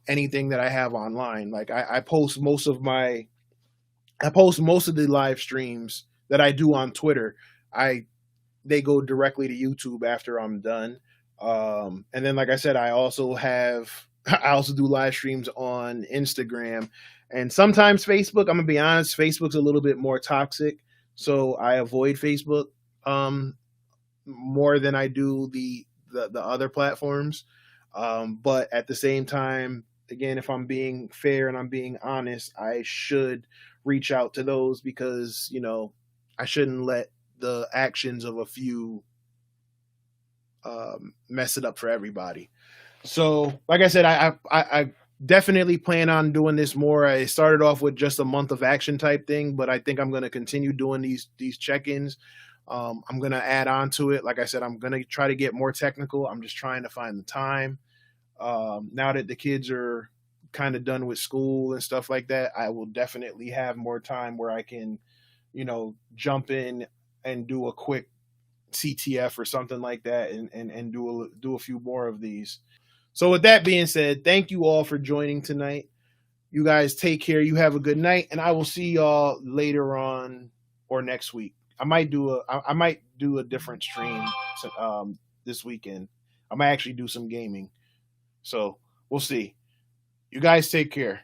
anything that I have online. Like I post most of the live streams that I do on Twitter. They go directly to YouTube after I'm done. And then, like I said, I also do live streams on Instagram and sometimes Facebook. I'm gonna be honest, Facebook's a little bit more toxic, so I avoid Facebook more than I do the other platforms. But at the same time, again, if I'm being fair and I'm being honest, I should reach out to those, because I shouldn't let the actions of a few mess it up for everybody. So, like I said, I definitely plan on doing this more. I started off with just a month of action type thing, but I think I'm going to continue doing these check-ins. I'm going to add on to it. Like I said, I'm going to try to get more technical. I'm just trying to find the time. Now that the kids are kind of done with school and stuff like that, I will definitely have more time where I can, jump in and do a quick CTF or something like that, and do a few more of these. So with that being said, thank you all for joining tonight. You guys take care. You have a good night, and I will see y'all later on or next week. I might do a different stream this weekend. I might actually do some gaming. So we'll see. You guys take care.